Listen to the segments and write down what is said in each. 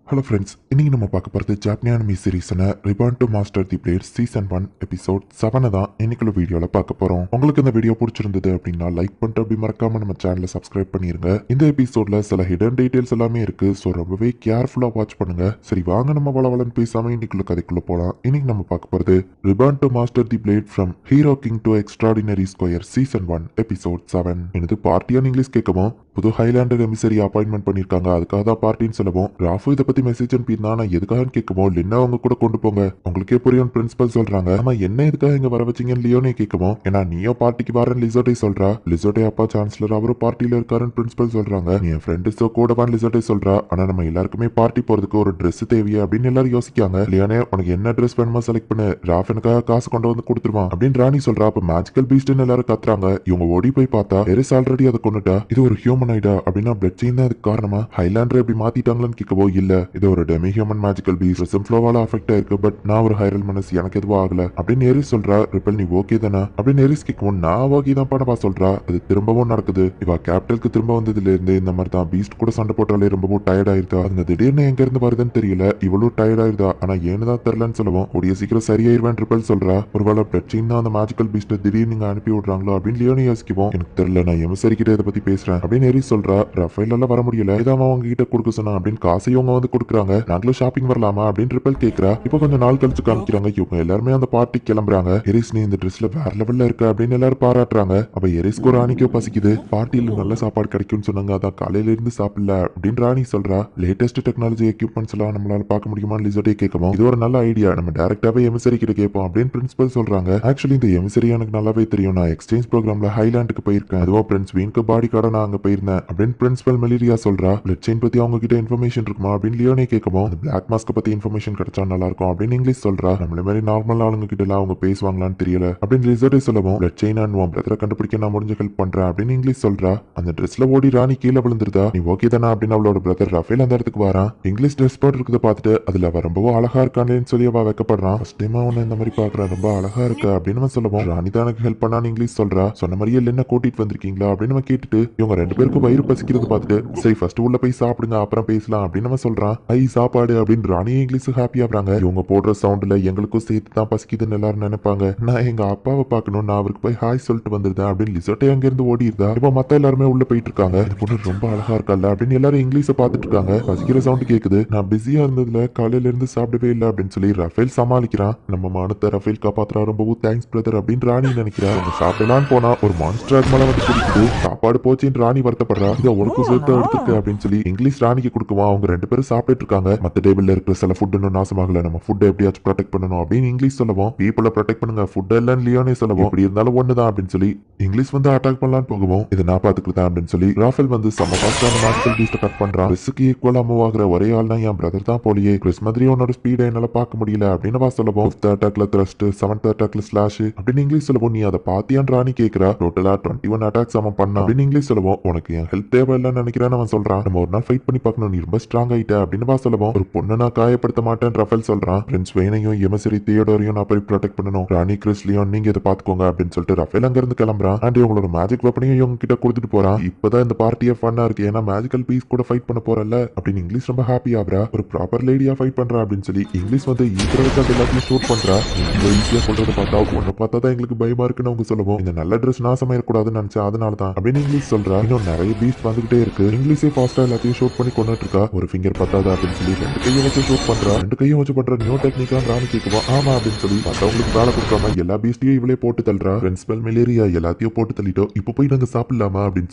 Hello friends, இன்னைக்கு நம்ம பார்க்க போகிறது ஜாப்பனியான மீ சீரீஸான reborn to master the blade season 1 episode 7 தான் இன்னைக்குள்ள வீடியோவில் பார்க்க போகிறோம். உங்களுக்கு இந்த வீடியோ பிடிச்சிருந்தது அப்படின்னா லைக் பண்ணிட்டு அப்படி மறக்காம நம்ம சேனலை சப்ஸ்கிரைப் பண்ணிருங்க. இந்த எபிசோட்ல சில ஹிடன் டீடைல்ஸ் எல்லாமே இருக்கு, ஸோ ரொம்பவே கேர்ஃபுல்லாக வாட்ச் பண்ணுங்க. சரி வாங்க நம்ம வளவலன்னு பேசாம இன்னைக்குள்ள கதைக்குள்ள போகலாம். இன்னைக்கு நம்ம பார்க்க போகிறது reborn to master the blade from hero king to extraordinary squire season 1 episode 7. எனது பார்ட்டியான்னு இங்கிலீஷ் கேட்கவும் புது ஹைலாண்டர் எமிசரி அப்பாயின்மெண்ட் பண்ணிருக்காங்க, அதுக்காக தான் பார்ட்டின்னு சொல்லவும் ராஃபு இதை பத்தி மெசேஜ் அனுப்பியிருந்தா நான் எதுக்காக கேட்கவும் லின்னா அவங்க கூட கொண்டு போங்க, உங்களுக்கே புரியும் பிரின்சிபல் சொல்றாங்க. ஆமா என்ன எதுக்காக இங்க வர வச்சிங்கன்னு லியோனே கேட்கவும், ஏன்னா நீயோ பார்ட்டிக்கு வரேன் லிசோட்டை சொல்றா. லிசோட்டை அப்பா சான்சலர் அவரும் பார்ட்டியில இருக்காருன்னு பிரின்சிபல் சொல்றாங்க. நீ என் ஃப்ரெண்டு கூடவான் லிசோட்டை சொல்றா. ஆனா நம்ம எல்லாருக்குமே பார்ட்டி போறதுக்கு ஒரு ட்ரெஸ் தேவையா அப்படின்னு எல்லாரும் யோசிக்காங்க. லியோனே உனக்கு என்ன ட்ரெஸ் வேணுமோ செலக்ட் பண்ணு, ராஃப் எனக்காக காசு கொண்டு வந்து கொடுத்துருவான் அப்படின்னு ராணி சொல்றா. அப்ப மேஜிக்கல் பீஸ்ட்னு எல்லாரும் கத்துறாங்க. இவங்க ஓடி போய் பார்த்தா எரிஸ் ஆல்ரெடி அதை கொண்டுட்டா. இது ஒரு ஹியூமன் ஐடா அப்படின்னா பிளட் செயின் தான் அதுக்கு காரணமா? ஹைலாண்டர் எப்படி மாத்திட்டாங்களான்னு கேட்கவோ இல்ல, இது ஒரு டெமி ஹியூமன் மேஜிக்கல் பீஸ்ட் ஃப்ளோவால அஃபெக்ட் ஆயிருக்கு, பட் நான் ஒரு ஹைரல் மனசு, எனக்கு எதுவும் ஆகல அப்படின்னு எரிஸ் சொல்றா. ரிப்பல் நீ ஓகே தானே அப்படின்னு எரிஸ் கேட்கவும் நான் ஓகே தான் பண்ணவா சொல்றா. அது திரும்பவும் நடக்குது. இவ கேபிட்டலுக்கு திரும்ப வந்ததுல இருந்து இந்த மாதிரி தான் பீஸ்ட் கூட சண்டை போட்டாலே ரொம்பவும் டயர்ட் ஆயிருந்தா. அதுங்க திடீர்னு எங்க இருந்து வருதுன்னு தெரியல, இவ்வளவு டயர்ட் ஆயிருந்தா. ஆனா ஏன்னு தான் தெரியலன்னு சொல்லவும் கூடிய சீக்கிரம் சரியாயிருவேன் ரிப்பல் சொல்றா. ஒருவேளை பிளட் செயின் தான் அந்த மேஜிக்கல் பீஸ்ட் திடீர்னு நீங்க அனுப்பி விடுறாங்களோ அப்படின்னு லியோனி யோசிக்குவோம். எனக்கு தெரியல, நான் எமிசரி கிட்ட இதை பத்தி பேசுறேன் அப்படின்னு எரிஸ் சொல்றா. ரஃபேல் எல்லாம் வர முடியல, இதான் அவங்க கிட்ட கொடுக்க சொன்னா அப்படின்னு காசையும் அவங்க வந்து கொடுக்குறாங்க. நாங்களும் ஷாப்பிங் வரலாமா அப்படின்னு ட்ரிபிள் கேட்கறா. இப்போ கொஞ்சம் நாள் கழிச்சு காமிக்கிறாங்க இவங்க எல்லாருமே அந்த பார்ட்டி கிளம்புறாங்க. எரிஸ் நீ இந்த ட்ரெஸ்ல வேற லெவல்ல இருக்க அப்படின்னு எல்லாரும் பாராட்டுறாங்க. அப்ப எரிஸ்க்கு ஒரு ராணிக்கோ பசிக்குது, பார்ட்டியில நல்ல சாப்பாடு கிடைக்கும்னு சொன்னாங்க, அதான் காலையில இருந்து சாப்பிடல அப்படின்னு ராணி சொல்றா. லேட்டஸ்ட் டெக்னாலஜி எக்யூப்மெண்ட்ஸ் எல்லாம் நம்மளால பார்க்க முடியுமான்னு லிசோட்டே கேட்கவும் இது ஒரு நல்ல ஐடியா, நம்ம டைரக்டாவே எமிசரி கிட்ட கேட்போம் அப்படின்னு பிரின்சிபல் சொல்றாங்க. ஆக்சுவலி இந்த எமிசரி எனக்கு நல்லாவே தெரியும், நான் எக்ஸ்சேஞ்ச் ப்ரோக்ராம்ல ஹைலாண்டுக்கு போயிருக்கேன், அதுவும் பிரின்ஸ் வீனுக்கு பாடி கார்டா நான் அங்க போயிருந்தேன் அப்படின்னு பிரின்சிபல் மெலிரியா சொல்றா. பிளட் செயின் பத்தி அவங்க கிட்ட இன்ஃபர்மேஷன் இருக்குமா அப்படின்னு லியோனே கேட்கவும் அந்த பிளாக் மாஸ்க் பத்தி இன்ஃபர்மேஷன் கிடைச்சா நல்லா இருக்கும் அப்படின்னு இங்கிலீஷ் சொல்றா. நம்மள மாதிரி நார்மல் ஆளுங்க கிட்ட எல்லாம் அவங்க பேசுவாங்களான்னு தெரியல அப்படின்னு லிசோட்டே சொல்லவும் பிளட் செயின் அண்ட் உன் பிரதரை கண்டுபிடிக்க நான் முடிஞ்ச ஹெல்ப் பண்றேன் அப்படின்னு இங்கிலீஷ் சொல்றா. அந்த ட்ரெஸ்ல ஓடி ராணி கீழே விழுந்துருதா. நீ ஓகே தானே அப்படின்னு அவளோட பிரதர் ரஃபேல் அந்த இடத்துக்கு வரான். இங்கிலீஷ் ட்ரெஸ் போட்டு இருக்கிறத பார்த்துட்டு அதுல அவ ரொம்பவும் அழகா இருக்கானேன்னு சொல்லி அவ வைக்கப்படுறான். ஃபர்ஸ்ட் டைம் அவனை இந்த மாதிரி பாக்குறா, ரொம்ப அழகா இருக்க அப்படின்னு சொல்லவும் ராணி தான் எனக்கு ஹெல்ப் பண்ணான்னு இங்கிலீஷ் சொல்றா. சொன்ன மாதிரியே என்ன கூட்டிட்டு வந்திருக்கீங்களா அப்படின்னு நம்ம கேட்டுட்டு இவங்க ரெண்டு பேருக்கும் வயிறு பசிக்கிறது பார்த்துட்டு சரி ஃபர்ஸ்ட் உள்ள போய் சாப்பிடுங்க அப்புறம் பேசலாம் அப்படின்னு நம்ம சொல்றான். ஐ சாப்பாடு அப்படின்னு ராணி இங்கிலீஷ் ஹாப்பி ஆகுறாங்க. இவங்க போடுற சவுண்ட்ல எங்களுக்கும் சேர்த்து தான் பசிக்குதுன்னு எல்லாரும் நினைப்பாங்க. நான் எங்க அப்பாவை பார்க்கணும், நான் அவருக்கு போய் ஹாய் சொல்லிட்டு வந்துருந்தேன் அப்படின்னு லிசோட்டே அங்க இருந்து ஓடி இருந்தா. இப்போ மத்த எல்லாருமே உள்ள போயிட்டு இருக்காங்க. இந்த பொண்ணு ரொம்ப அழகா இருக்கல அப்படின்னு எல்லாரும் இங்கிலீஷை பார்த்துட்டு இருக்காங்க. பசிக்கிற சவுண்ட் கேக்குது. நான் பிஸியா இருந்ததுல காலையில இருந்து சாப்பிடவே இல்லை அப்படின்னு சொல்லி ரஃபேல் சமாளிக்கிறான். நம்ம மானத்தை ரஃபேல் காப்பாத்துறா, ரொம்பவும் தேங்க்ஸ் பிரதர் அப்படின்னு ராணி நினைக்கிறா. அவங்க சாப்பிடலான்னு போனா ஒரு மான்ஸ்டர் மேல வந்து குடிக்குது. சாப்பாடு போச்சுன்னு ராணி வருத்தப்படுறா. இதை உனக்கு சேர்த்து எடுத்துக்க அப்படின்னு சொல்லி இங்கிலீஷ் ராணிக்கு கொடுக்குவான். அவங்க ரெண்டு பேரும் சாப்பிட்டு இருக்காங்க. மத்த டேபிள்ல இருக்கிற சில ஃபுட் இன்னும் நாசமாகல, நம்ம ஃபுட் எப்படியாச்சும் ப்ரொடெக்ட் பண்ணணும் அப்படின்னு இங்கிலீஷ் சொல்லவும் பீப்புளை ப்ரொடெக்ட் பண்ணுங்க, ஃபுட் எல்லாம் லியோனே சொல்லவும் இப்படி இருந்தாலும் ஒண்ணுதான் அப்படின்னு சொல்லி இங்கிலீஷ் வந்து அட்டாக் பண்ணலான்னு போகவும் இதை நான் பாத்துக்கிட்டேன் அப்படின்னு சொல்லி ராஃபேல் வந்து செம்ம ஃபாஸ்டா அந்த மேஜிக்கல் பீஸ்ட கட் பண்றான். ரிஸ்க்கு ஈக்குவலா மூவ் ஆகுற ஒரே ஆள்னா என் பிரதர் தான் போலியே, கிறிஸ் மாதிரி உன்னோட ஸ்பீடை என்னால பார்க்க முடியல அப்படின்னு வா சொல்லவும் 5th அட்டாக்ல த்ரஸ்ட் 7th அட்டாக்ல ஸ்லாஷ் அப்படின்னு இங்கிலீஷ் சொல்லவும் நீ அதை பாத்தியான் ராணி கேட்கிறா. டோட்டலா 21 அட்டாக்ஸ் அவன் பண்ணா அப்படின்னு இங்கிலீஷ் சொல்லவும் உனக்கு என் ஹெல்ப் தேவை இல்லைன்னு நினைக்கிறேன்னு அவன் சொல்றான். நம்ம ஒரு நாள் ஃபைட் பண்ணி பார்க்கணும், நீ ரொம்ப ஸ்ட்ராங் ஆயிட்ட அப்படின்னு வா சொல்லவும் ஒரு பொண்ணு நான் காயப்படுத்த மாட்டேன் ரஃபேல் சொல்றான். பிரின்ஸ் வெயினையும் எமசரி தியோடோரையும் நான் போய் ப்ரொடெக்ட் பண்ணணும், ராணி கிறிஸ்லியும் நீங்க இதை பாத்துக்கோங்க அப்படின்னு சொல்லிட்டு ரஃபேல் அங்க இருந்து கிளம்புறான். அண்ட் இவங்களோட மேஜிக் வெப்பனையும் இவங்க கிட்ட கொடுத்துட்டு போறான். இப்பதான் இந்த பார்ட்டியே ஃபன்னா இருக்கு, ஏன்னா மேஜிக்கல் பீஸ் கூட ஃபைட் பண்ண போறல அப்படின்னு இங்கிலீஷ் ரொம்ப ஹாப்பி ஆகுறா. ஒரு ப்ராப்பர் லேடியா ஃபைட் பண்றா அப்படின்னு சொல்லி இங்கிலீஷ் வந்து ஈக்குவல் எல்லாத்தையும் ஷூட் பண்றா. இவ்வளவு ஈஸியா சொல்றத பார்த்தா ஒன்னு பார்த்தா தான் எங்களுக்கு பயமா இருக்குன்னு அவங்க சொல்லவும் இந்த நல்ல ட்ரெஸ் நாசமா இருக்கக்கூடாதுன்னு நினைச்சா அதனால தான் அப்படின்னு இங்கிலீஷ் சொல்றா. இன்னும் நிறைய பீஸ்ட் வந்துகிட்டே இருக்கு. இங்கிலீஷே ஃபாஸ்டா எல்லாத்தையும் ஷூட் பண்ணி கொண்டுட்டு இருக்கா. ஒரு ஃபிங்கர் பத்தாது அப்படின்னு சொல்லி ரெண்டு கையும் வச்சு ஷூட் பண்றா. ரெண்டு கையும் வச்சு பண்ற நியூ டெக்னிக்கா ராணி கேட்குவா. ஆமா அப்படின்னு சொல்லி மத்தவங்களுக்கு வேலை கொடுக்காம எல்லா பீஸ்டையும் இவளே போட்டு தள்ளுறா. பிரின்சிபல் மெலேரியா எல்லாத்தையும் போட்டு தள்ளிட்டோம், இப்போ போய் நாங்க சாப்பிடலாமா அப்படின்னு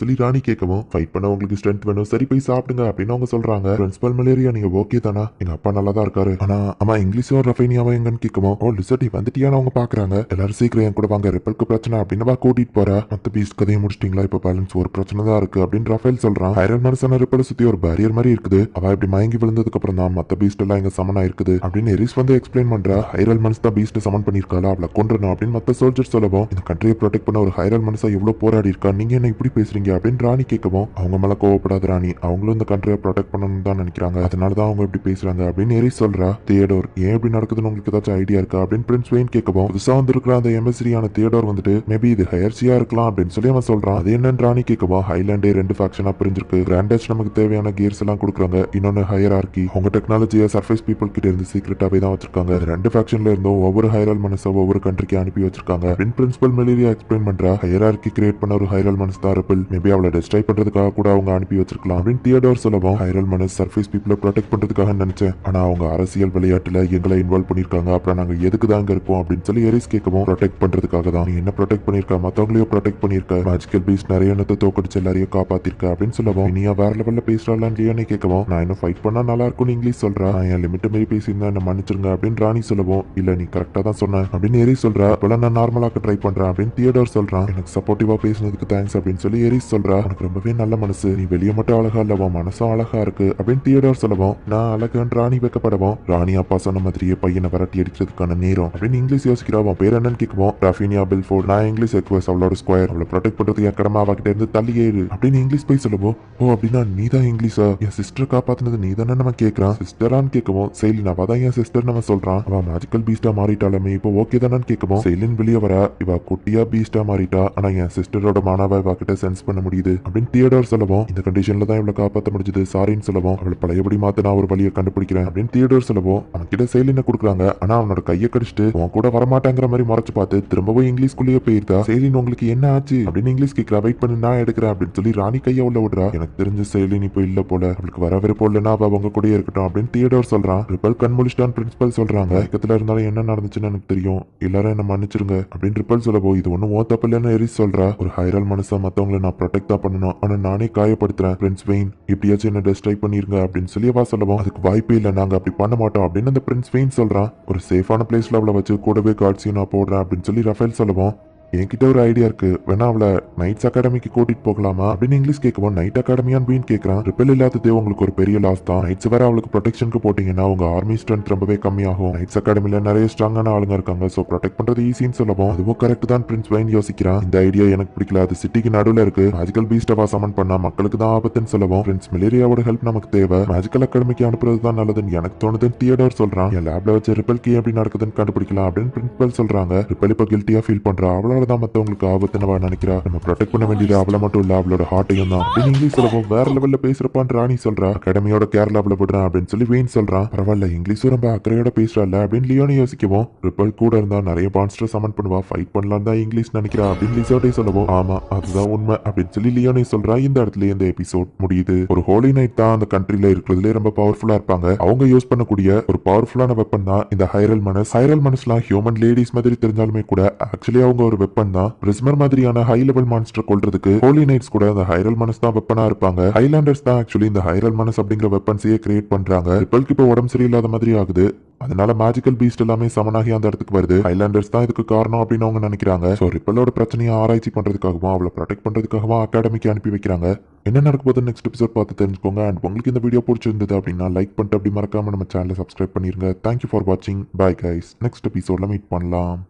சொல்லி ராணி கேட்கவும் ஃபைட் பண்ண உங்களுக்கு ஸ்ட்ரென்த் வேணும், சரி போய் சாப்பிடுங்க அப்படின்னு அவங்க சொல்றாங்க. பிரின்சிபல் மெலேரியா நீங்க ஓகே தானா, எங்க அப்பா நல்லா தான் இருக்காரு, ஆனா ஆமா இங்கிலீஷும் ரஃபைனியாவும் எங்கன்னு கேட்கவும் ஓ லிசர்டி வந்துட்டியான்னு அவங்க பாக்குறாங்க. எல்லாரும் சீக்கிரம் என் கூட வாங்க, ரிப்பலுக்கு பிரச்சனை அப்படின்னு கூட்டிட்டு போறா. மத்த பீஸ்ட் கதையை முடிச்சிட்டீங்களா, இப்ப பேலன்ஸ் ஒரு பிரச்சனை தான் இருக்கு அப்படின்னு ரஃபேல் சொல்றான். ஐரன் மனசான ரிப்பலை சுத்தி ஒரு பேரியர் மாதிரி இருக்குது, அவ இப்படி மயங்கி விழுந்ததுக்கு அப்புறம் தான் மத்த பீஸ்ட் எல்லாம் இங்க சமனா இருக்குது அப்படின்னு எரிஸ் வந்து எக்ஸ்பிளைன் பண்றா. ஹைரல் மன்ஸ் தான் பீஸ்ட் சமன் பண்ணிருக்காளா, அவளை கொன்றணும் அப்படின்னு மத்த சோல்ஜர் சொல்லவும் இந்த கண்ட்ரியை ப்ரொடெக்ட் பண்ண ஒரு ஹைரல் ஹைரல் மனசா எவ்வளவு போராடி இருக்கா, நீங்க என்ன இப்படி பேசுறீங்க அப்படின்னு ராணி கேட்கவும் அவங்க மேல கோவப்படாத ராணி, அவங்களும் இந்த கண்ட்ரியை ப்ரொடெக்ட் பண்ணணும்னு தான் நினைக்கிறாங்க, அதனாலதான் அவங்க இப்படி பேசுறாங்க அப்படின்னு எரிஸ் சொல்றா. தியோடோர் ஏன் இப்படி நடக்குதுன்னு உங்களுக்கு ஏதாச்சும் ஐடியா இருக்கா அப்படின்னு பிரின்ஸ் வெயின் கேட்கவும் புதுசா வந்திருக்கிற அந்த எம்பசிரியான தியோடோர் வந்துட்டு மேபி இது ஹையர்சியா இருக்கலாம் அப்படின்னு சொல்லி அவன் சொல்றான். அது என்னன்னு ராணி கேட்கவும் ஹைலாண்டே 2 ஃபேக்ஷனா பிரிஞ்சிருக்கு, கிராண்டேஜ் நமக்கு தேவையான கியர்ஸ் எல்லாம் கொடுக்குறாங்க, இன்னொன்னு ஹையரார்கி உங்க டெக்னாலஜியை சர்ஃபேஸ் பீப்புள் கிட்ட இருந்து சீக்கிரட்டாவே தான் வச்சிருக்காங்க, 2 ஃபேக்ஷன்ல இருந்தும் ஒவ்வொரு ஹைரல் மனசை ஒவ்வொரு கண்ட்ரிக்கு அனுப்பி வச்சிருக்காங்க அப்படின்னு பிரின்சிபல் மெலிரியா எக்ஸ்பிளைன் பண்றா. ஹையரார்கி கிரியேட் பண்ண ஒரு ஹைரல் மனசு தான் ரிப்பிள், மேபி அவளை டிஸ்ட்ராய் பண்றதுக்காக கூட அவங்க அனுப்பி வச்சிருக்கலாம் அப்படின்னு தியோடோர் சொல்லவும் ஹைரல் மனசு சர்ஃபேஸ் பீப்புளை ப்ரொடெக்ட் பண்றதுக்காக நினைச்சேன், ஆனா அவங்க அரசியல் விளையாட்டுல எங்களை இன்வால்வ் பண்ணிருக்காங்க, அப்புறம் நாங்க எதுக்கு தான் இங்க இருக்கோம் அப்படின்னு சொல்லி எரிஸ் கேட்கவும் ப்ரொடெக்ட் பண்றதுக்காக தான், நீ என்ன ப்ரொடெக்ட் பண்ணிருக்க, மத்தவங்களையும் ப்ரொடெக்ட் பண்ணிருக்க, மேஜிக்கல் பீஸ்ட் நிறைய இடத்தை தோக்கடிச்சு எல்லாரையும் காப்பாத்திருக்க அப்படின்னு சொல்லவும் இனியா வேற லெவல்ல பேசுறாளான்னு லியோனி கேட்கவும் நான் இன்னும் ஃபைட் பண்ணா நல்லா இருக்கும்னு இங்கிலீஷ் சொல்றா. நான் என் லிமிட் மீறி பேசியிருந்தா என்ன மன்னிச்சிருங்க அப்படின்னு ராணி சொல்லவும் இல்ல நீ கரெக்டா தான் சொன்ன அப்படின்னு எரிஸ் சொல்றா. இப்பெல்லாம் நான் நார்மலாக்க ட்ரை பண்றேன் அப்படின்னு தியோடோர் சொல்றான். எனக்கு சப்போர்ட்டிவா பேசுனதுக்கு தேங்க்ஸ் அப்படின்னு சொல்லி எரிஸ் சொல்றா. உனக்கு ரொம்பவே நல்ல மனசு, நீ வெளியே மட்டும் அழகா இல்லவா மனசும் அழகா இருக்கு அப்படின்னு தியோடோர் சொல்லவும் நான் அழகுன்னு ராணி வைக்கப்படவும் ராணி அப்பா சொன்ன மாதிரியே பையனை விரட்டி அடிக்கிறதுக்கான நேரம் அப்படின்னு இங்கிலீஷ் யோசிக்கிறா. அவன் பேர் என்னன்னு கேட்கவும் ராஃபினியா பில்ஃபோர்ட், நான் இங்கிலீஷ் எக்வஸ் அவளோட ஸ்கொயர், அவளை ப்ரொடெக்ட் பண்றதுக்கு என் கடமை அவகிட்ட இருந்து தள்ளி ஏறு அப்படின்னு இங்கிலீஷ் போய் சொல்லவும் ஓ அப்படின்னா நீ தான் இங்கிலீஷா, என் சிஸ்டர் காப்பாத்தினது நீ தானே நம்ம கேட்கறான். சிஸ்டரான்னு கேட்கவும் செயலின் அவ தான் என் சிஸ்டர் நம்ம சொல்றான். அவன் மேஜிக்கல் பீஸ்டா மாறிட்டாலுமே இப்போ ஓகே தானு கேட்கவும் செயலின் வெளியே வர இவ குட்டியா பீஸ்டா மாறிட்டா, ஆனா என் சிஸ்டரோட மானாவை இவ கிட்ட சென்ஸ் பண்ண முடியுது அப்படின்னு தியோடோர் சொல்லவும் இந்த கண்டிஷன்ல தான் இவளை காப்பாற்ற முடிஞ்சது சாரின்னு சொல்லவும் அவளை பழையபடி மாத்த நான் ஒரு வழியை கண்டுபிடிக்கிறேன் அப்படின்னு தியோடோர் சொல்லவும் அவன் கிட்ட செயலினை கொடுக்குறாங்க. ஆனா அவனோட கையை கடிச்சிட்டு அவன் கூட வரமாட்டாங்கிற மாதிரி முறைச்சு பார்த்து திரும்பவும் இங்கிலீஷ்குள்ளேயே போயிருந்தா. செயலின் உங்களுக்கு என்ன ஆச்சு அப்படின்னு இங்கிலீஷ் கேட்கிறா. வெயிட் பண்ணி நான் எடுக்கிறேன் அப்படின்னு சொல்லி ராணி கையை உள்ள விடுறா. எனக்கு தெரிஞ்ச செயலின் இப்போ இல்ல போல, அவளுக்கு வர விருப்பம் இல்லைன்னா அவ அவங்க கூட இருக்கட்டும் அப்படின்னு தியோடோர் சொல்றான். ரிப்பல் கண் முழிச்சிட்டான் பிரின்சிபல் சொல்றாங்க. இக்கத்துல இருந்தாலும் என்ன நடந்துச்சுன்னு எனக்கு தெரியும், எல்லாரும் என்ன மன்னிச்சிருங்க அப்படின்னு ரிப்பல் சொல்லவோ இது ஒன்னும் ஓ தப்பு இல்லைன்னு எரிஸ் சொல்றா. ஒரு ஹைரல் மனசா மத்தவங்களை நான் ப்ரொடெக்ட் தான் பண்ணணும், ஆனா நானே காயப்படுத்துறேன், பிரின்ஸ் வெயின் இப்படியாச்சும் என்ன டிஸ்ட்ரை பண்ணிருங்க அப்படின்னு சொல்லி அவ சொல்லவும் அதுக்கு வாய்ப்பே இல்லை, நாங்க அப்படி பண்ண மாட்டோம் அப்படின்னு அந்த பிரின்ஸ் வெயின் சொல்றான். ஒரு சேஃபான பிளேஸ்ல அவளை வச்சு கூடவே கார்ட்ஸையும் நான் போடுறேன் அப்படின்னு சொல்லி ரஃபேல் சொல்லவும் என்கிட்ட ஒரு ஐடியா இருக்கு, வேணா அவளை நைட்ஸ் அகாடமிக்கு கூட்டிட்டு போகலாமா அப்படின்னு இங்கிலீஷ் கேட்கவும் நைட் அகாடமியான்னு பீன் கேட்கறான். ரிப்பல் இல்லாததே உங்களுக்கு ஒரு பெரிய லாஸ் தான், நைட்ஸ் வேற அவளுக்கு ப்ரொடெக்ஷனுக்கு போட்டீங்கன்னா உங்க ஆர்மி ஸ்ட்ரென்த் ரொம்பவே கம்மியாகும், நைட்ஸ் அகாடமில நிறைய ஸ்ட்ராங்கான ஆளுங்க இருக்காங்க, சோ ப்ரொடெக்ட் பண்றது ஈஸின்னு சொல்லவும் அதுவும் கரெக்ட் தான் பிரின்ஸ் வைன் யோசிக்கிறான். இந்த ஐடியா எனக்கு பிடிக்கல, அது சிட்டிக்கு நடுவில் இருக்கு, மேஜிக்கல் பீஸ்டவா சமன் பண்ணா மக்களுக்கு தான் ஆபத்துன்னு சொல்லவும் பிரின்ஸ் மிலேரியாவோட ஹெல்ப் நமக்கு தேவை, மேஜிக்கல் அகாடமிக்கு அனுப்புறது தான் நல்லதுன்னு எனக்கு தோணுதுன்னு தியோடோர் சொல்றான். என் லேப்ல வச்சு ரிப்பல்க்கு எப்படி நடக்குதுன்னு கண்டுபிடிக்கலாம் அப்படின்னு பிரின்சிபல் சொல்றாங்க. ரிப்பல் இப்ப கில்ட்டியா ஃபீல் பண்றா, அவளால தான் மத்தவங்களுக்கு ஆபத்துனவா நினைக்கிறா, நம்ம ப்ரொடெக்ட் பண்ண வேண்டியது அவளை மட்டும் இல்ல அவளோட ஹார்ட்டையும் தான் அப்படின்னு இங்கிலீஷ் சொல்லவும் வேற லெவல்ல பேசுறப்பான்னு ராணி சொல்றா. அகாடமியோட கேரளாவில் விடுறான் அப்படின்னு சொல்லி வெயின் சொல்றான். பரவாயில்ல இங்கிலீஷும் ரொம்ப அக்கறையோட பேசுறாள் அப்படின்னு லியோனி யோசிக்கவும் ரிப்பல் கூட இருந்தா நிறைய மான்ஸ்டர் சமன் பண்ணுவா, ஃபைட் பண்ணலாம் தான் இங்கிலீஷ் நினைக்கிறா அப்படின்னு லிசோட்டே சொல்லவும் ஆமா அதுதான் உண்மை அப்படின்னு சொல்லி லியோனி சொல்றா. இந்த இடத்துல இந்த எபிசோட் முடியுது. ஒரு ஹோலி நைட் தான் அந்த கண்ட்ரில இருக்கிறதுலே ரொம்ப பவர்ஃபுல்லா இருப்பாங்க, அவங்க யூஸ் பண்ணக்கூடிய ஒரு பவர்ஃபுல்லான வெப்பன் தான் இந்த ஹைரல் மனஸ். ஹைரல் மனஸ்லாம் ஹியூமன் லேடிஸ் மாதிரி தெரிஞ்சாலுமே கூட ஆக்சுவலி அவங்க ஒரு வெப்பன் தான். பிரிஸ்மர் மாதிரியான ஹை லெவல் மான்ஸ்டர் கொல்றதுக்கு ஹோலி நைட்ஸ் கூட அந்த ஹைரல் மனஸ் தான் வெப்பனா இருப்பாங்க. ஹைலாண்டர்ஸ் தான் ஆக்சுவலி இந்த ஹைரல் மனஸ் அப்படிங்கிற வெப்பன்ஸையே கிரியேட் பண்றாங்க. ரிப்பல்க்கு இப்போ உடம்பு சரியில்லாத மாதிரி ஆகுது, அதனால மேஜிக்கல் பீஸ்ட் எல்லாமே சமனாகி அந்த இடத்துக்கு வருது. ஹைலாண்டர்ஸ் தான் இதுக்கு காரணம் அப்படின்னு அவங்க நினைக்கிறாங்க. சோ ரிப்பலோட பிரச்சனையை ஆராய்ச்சி பண்றதுக்காகவும் அவளை ப்ரொடெக்ட் பண்றதுக்காகவும் அகாடமிக்கு அனுப்பி வைக்கிறாங்க. என்ன நடக்க போகுது நெக்ஸ்ட் எபிசோட் பார்த்து தெரிஞ்சுக்கோங்க. அண்ட் உங்களுக்கு இந்த வீடியோ பிடிச்சிருந்தது அப்படின்னா லைக் பண்ணிட்டு அப்படி மறக்காம நம்ம சேனலை சப்ஸ்கிரைப் பண்ணிருங்க. தேங்க்யூ ஃபார் வாட்சிங். பை கைஸ், நெக்ஸ்ட் எபிசோட்ல மீட் பண்ணலாம்.